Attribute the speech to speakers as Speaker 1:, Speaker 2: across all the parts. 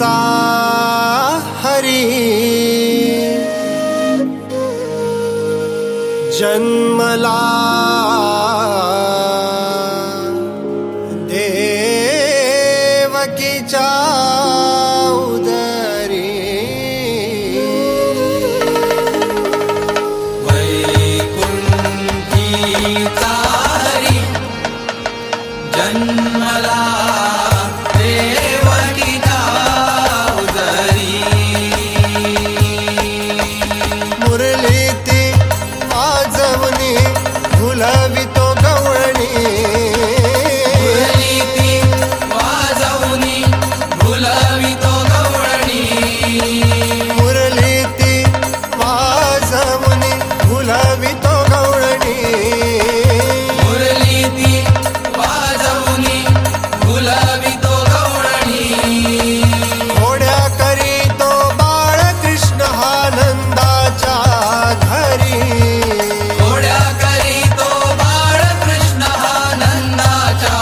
Speaker 1: वैकुंठीचा हरी जन्मला देवकीच्या उदरी
Speaker 2: वैकुंठीचा हरी जन्मला देवकीच्या उदरी
Speaker 1: मुरली ती वाजवणी भुलवितो गवळणी
Speaker 2: मुरली ती वाजवणी भुलवितो गवळणी
Speaker 1: मुरली ती वाजवणी भुलवितो गवळणी
Speaker 2: मुरली ती वाजवणी भुलवितो गवळणी
Speaker 1: घोड्या करीतो बाळकृष्ण आनंदाच्या घरी
Speaker 2: घोड्या करीतो बाळकृष्ण आनंदाच्या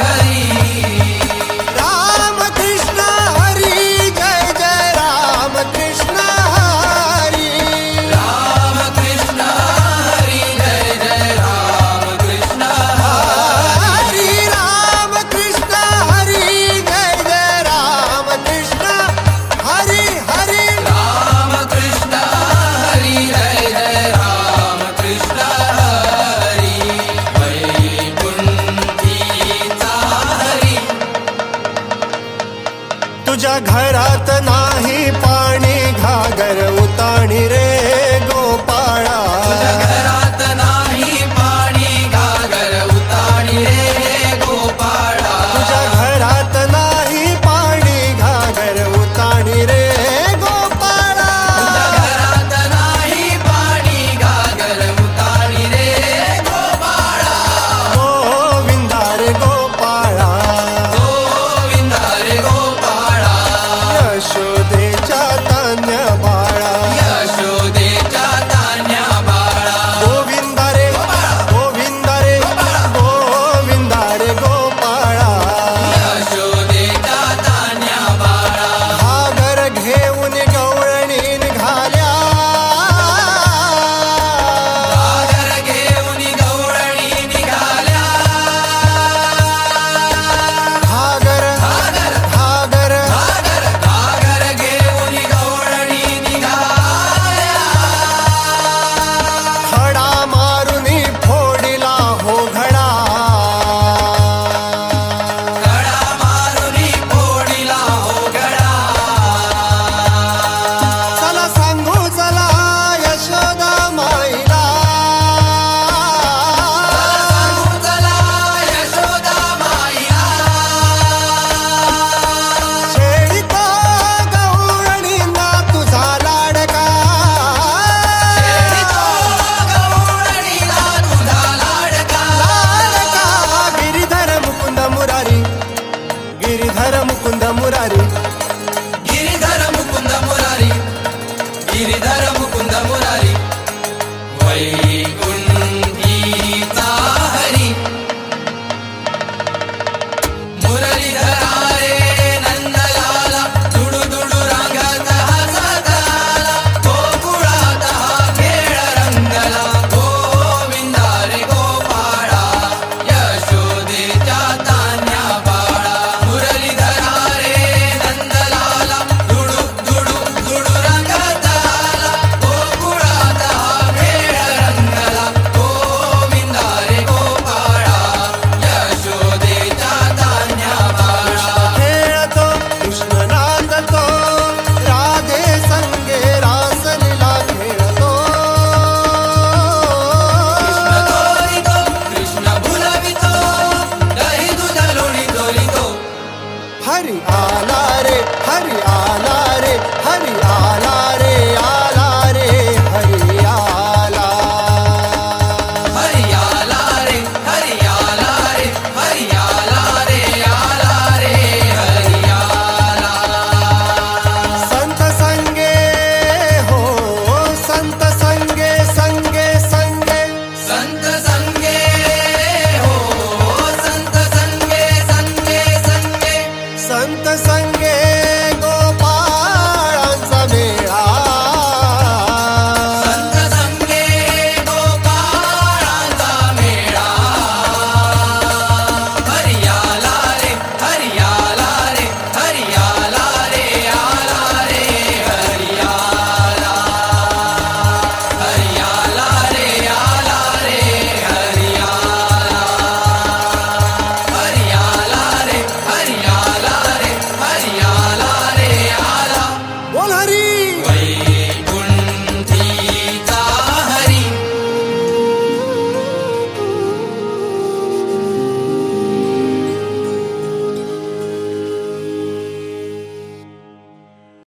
Speaker 2: घरी
Speaker 1: रामकृष्ण हरी जय जय रामकृष्ण हरी
Speaker 2: रामकृष्ण हरी जय जय रामकृष्ण
Speaker 1: हरी रामकृष्ण हरी जय जय रामकृष्ण हरी हरी
Speaker 2: रामकृष्ण हरी जय जय रामकृष्ण हरी वैकुंठीचा हरी
Speaker 1: तुझ्या घरात नाही पाणी घागर उताणी रे